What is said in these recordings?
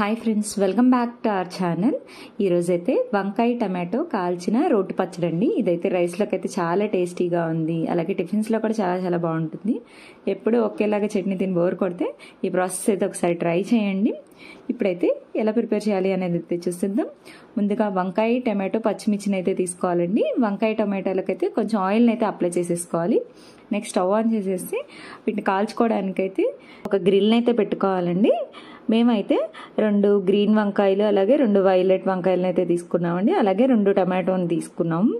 Hi friends, welcome back to our channel. ఈరోజైతే వంకాయ tomato కాల్చిన రోటి పచ్చడి అండి. ఇదైతే రైస్లోకి అయితే చాలా టేస్టీగా ఉంది, అలాగే టిఫిన్స్లో కూడా చాలా చాలా బాగుంటుంది. ఎప్పుడు ఒకేలాగా చట్నీ తిని బోర్ కొడితే ఈ ప్రాసెస్ అయితే ఒకసారి ట్రై చేయండి. ఇప్పుడైతే ఎలా ప్రిపేర్ చేయాలి అనేది అయితే చూసిద్దాం. ముందుగా వంకాయ టమాటో పచ్చిమిర్చిని అయితే తీసుకోవాలండి. వంకాయ టమాటోలకైతే కొంచెం ఆయిల్ని అయితే అప్లై చేసేసుకోవాలి. నెక్స్ట్ స్టవ్ ఆన్ చేసేసి వీటిని కాల్చుకోవడానికైతే ఒక గ్రిల్ని అయితే పెట్టుకోవాలండి. మేమైతే 2 గ్రీన్ వంకాయలు అలాగే 2 వైలెట్ వంకాయలను అయితే తీసుకున్నామండి. అలాగే 2 టమాటోని తీసుకున్నాము.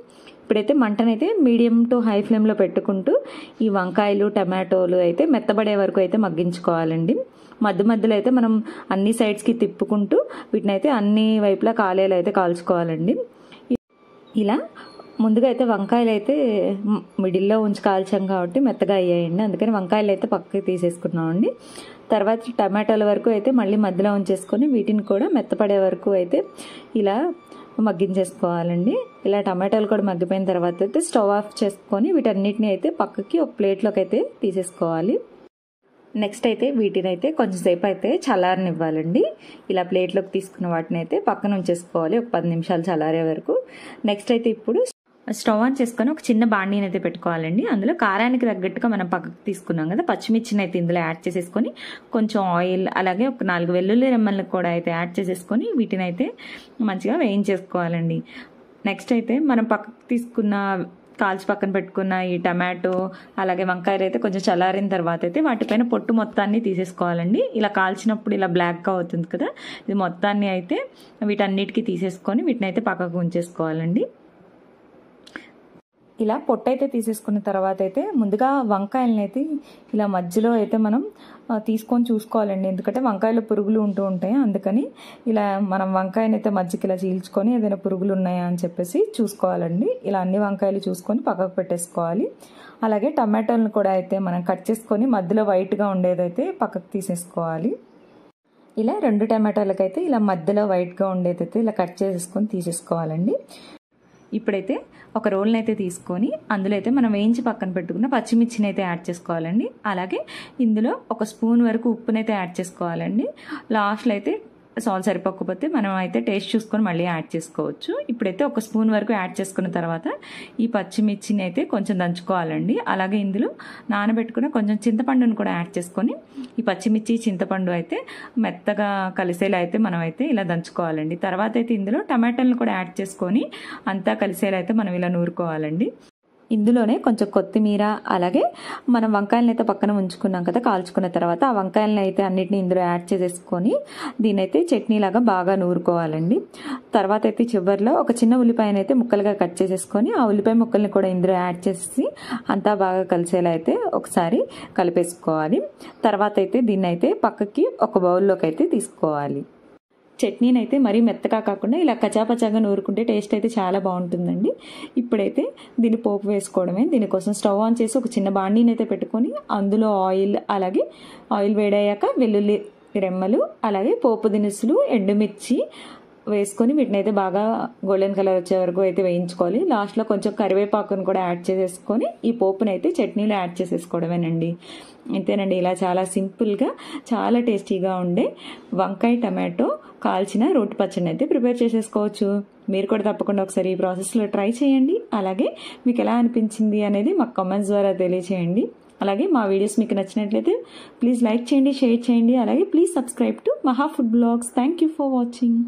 ఇప్పుడైతే మంటనైతే మీడియం టు హై ఫ్లేమ్లో పెట్టుకుంటూ ఈ వంకాయలు టమాటోలు అయితే మెత్తబడే వరకు అయితే మగ్గించుకోవాలండి. మధ్య మధ్యలో అయితే మనం అన్ని సైడ్స్కి తిప్పుకుంటూ వీటిని అయితే అన్ని వైపులా కాలేలు అయితే కాల్చుకోవాలండి. ఇలా ముందుగా అయితే వంకాయలు అయితే మిడిల్లో ఉంచి కాల్చాం కాబట్టి మెత్తగా అయ్యాయండి. అందుకని వంకాయలు అయితే పక్కకి తీసేసుకున్నామండి. తర్వాత టమాటోల వరకు అయితే మళ్ళీ మధ్యలో ఉంచేసుకొని వీటిని కూడా మెత్తపడే వరకు అయితే ఇలా మగ్గించేసుకోవాలండి. ఇలా టమాటాలు కూడా మగ్గిపోయిన తర్వాత అయితే స్టవ్ ఆఫ్ చేసుకొని వీటన్నిటిని అయితే పక్కకి ఒక ప్లేట్లోకి అయితే తీసేసుకోవాలి. నెక్స్ట్ అయితే వీటిని అయితే కొంచెం సేపు అయితే చల్లారనివ్వాలండి. ఇలా ప్లేట్లోకి తీసుకున్న వాటిని అయితే పక్కన ఉంచేసుకోవాలి ఒక 10 నిమిషాలు చల్లారే వరకు. నెక్స్ట్ అయితే ఇప్పుడు స్టవ్ ఆన్ చేసుకొని ఒక చిన్న బాండీని అయితే పెట్టుకోవాలండి. అందులో కారానికి తగ్గట్టుగా మనం పక్కకు తీసుకున్నాం కదా పచ్చిమిర్చిని అయితే ఇందులో యాడ్ చేసేసుకొని కొంచెం ఆయిల్ అలాగే ఒక 4 వెల్లుల్లి రెమ్మలను కూడా అయితే యాడ్ చేసేసుకొని వీటిని అయితే మంచిగా వేయించేసుకోవాలండి. నెక్స్ట్ అయితే మనం పక్కకు తీసుకున్న కాల్చి పక్కన పెట్టుకున్న ఈ టమాటో అలాగే వంకాయలు అయితే కొంచెం చల్లారిన తర్వాత అయితే వాటిపైన పొట్టు మొత్తాన్ని తీసేసుకోవాలండి. ఇలా కాల్చినప్పుడు ఇలా బ్లాక్గా అవుతుంది కదా, ఇది మొత్తాన్ని అయితే వీటన్నిటికీ తీసేసుకొని వీటిని అయితే పక్కకు ఉంచేసుకోవాలండి. ఇలా పొట్టు అయితే తీసేసుకున్న తర్వాత అయితే ముందుగా వంకాయలను అయితే ఇలా మధ్యలో అయితే మనం తీసుకొని చూసుకోవాలండి. ఎందుకంటే వంకాయలో పురుగులు ఉంటూ ఉంటాయి, అందుకని ఇలా మనం వంకాయని అయితే మధ్యకి ఇలా చీల్చుకొని ఏదైనా పురుగులు ఉన్నాయా అని చెప్పేసి చూసుకోవాలండి. ఇలా అన్ని వంకాయలు చూసుకొని పక్కకు పెట్టేసుకోవాలి. అలాగే టమాటోలను కూడా అయితే మనం కట్ చేసుకొని మధ్యలో వైట్గా ఉండేదైతే పక్కకు తీసేసుకోవాలి. ఇలా 2 టమాటోలకైతే ఇలా మధ్యలో వైట్గా ఉండేదైతే ఇలా కట్ చేసేసుకొని తీసేసుకోవాలండి. ఇప్పుడైతే ఒక రోల్ని అయితే తీసుకొని అందులో అయితే మనం వేయించి పక్కన పెట్టుకున్న పచ్చిమిర్చిని అయితే యాడ్ చేసుకోవాలండి. అలాగే ఇందులో ఒక స్పూన్ వరకు ఉప్పునైతే యాడ్ చేసుకోవాలండి. లాస్ట్లో అయితే సాల్ట్ సరిపోకపోతే మనం అయితే టేస్ట్ చూసుకొని మళ్ళీ యాడ్ చేసుకోవచ్చు. ఇప్పుడైతే ఒక స్పూన్ వరకు యాడ్ చేసుకున్న తర్వాత ఈ పచ్చిమిర్చిని అయితే కొంచెం దంచుకోవాలండి. అలాగే ఇందులో నానబెట్టుకున్న కొంచెం చింతపండుని కూడా యాడ్ చేసుకొని ఈ పచ్చిమిర్చి చింతపండు అయితే మెత్తగా కలిసేలా అయితే మనం అయితే ఇలా దంచుకోవాలండి. తర్వాత అయితే ఇందులో టమాటాలను కూడా యాడ్ చేసుకొని అంతా కలిసేలా అయితే మనం ఇలా నూరుకోవాలండి. ఇందులోనే కొంచెం కొత్తిమీర అలాగే మనం వంకాయలను అయితే పక్కన ఉంచుకున్నాం కదా కాల్చుకున్న తర్వాత, ఆ వంకాయలను అయితే అన్నిటిని ఇందులో యాడ్ చేసేసుకొని దీనైతే చట్నీలాగా బాగా నూరుకోవాలండి. తర్వాత అయితే చివరిలో ఒక చిన్న ఉల్లిపాయను అయితే ముక్కలుగా కట్ చేసేసుకొని ఆ ఉల్లిపాయ ముక్కల్ని కూడా ఇందులో యాడ్ చేసి అంతా బాగా కలిసేలా అయితే ఒకసారి కలిపేసుకోవాలి. తర్వాత అయితే దీన్ని అయితే పక్కకి ఒక బౌల్లోకి అయితే తీసుకోవాలి. చట్నీని అయితే మరీ మెత్తగా కాకుండా ఇలా కచాపచాగా నూరుకుంటే టేస్ట్ అయితే చాలా బాగుంటుందండి. ఇప్పుడైతే దీన్ని పోపు వేసుకోవడమే. దీనికోసం స్టవ్ ఆన్ చేసి ఒక చిన్న బాండీని అయితే పెట్టుకొని అందులో అలాగే ఆయిల్ వేడయ్యాక వెల్లుల్లి రెమ్మలు అలాగే పోపు దినుసులు ఎండుమిర్చి వేసుకొని వీటిని అయితే బాగా గోల్డెన్ కలర్ వచ్చే వరకు అయితే వేయించుకోవాలి. లాస్ట్లో కొంచెం కరివేపాకును కూడా యాడ్ చేసేసుకొని ఈ పోపుని అయితే చట్నీలో యాడ్ చేసేసుకోవడమేనండి. అంతేనండి. ఇలా చాలా సింపుల్గా చాలా టేస్టీగా ఉండే వంకాయ టమాటో కాల్చిన రోటి పచ్చడిని అయితే ప్రిపేర్ చేసేసుకోవచ్చు. మీరు కూడా తప్పకుండా ఒకసారి ఈ ప్రాసెస్లో ట్రై చేయండి. అలాగే మీకు ఎలా అనిపించింది అనేది మాకు కామెంట్స్ ద్వారా తెలియచేయండి. అలాగే మా వీడియోస్ మీకు నచ్చినట్లయితే ప్లీజ్ లైక్ చేయండి, షేర్ చేయండి. అలాగే please subscribe to Maha food blogs. Thank you for watching.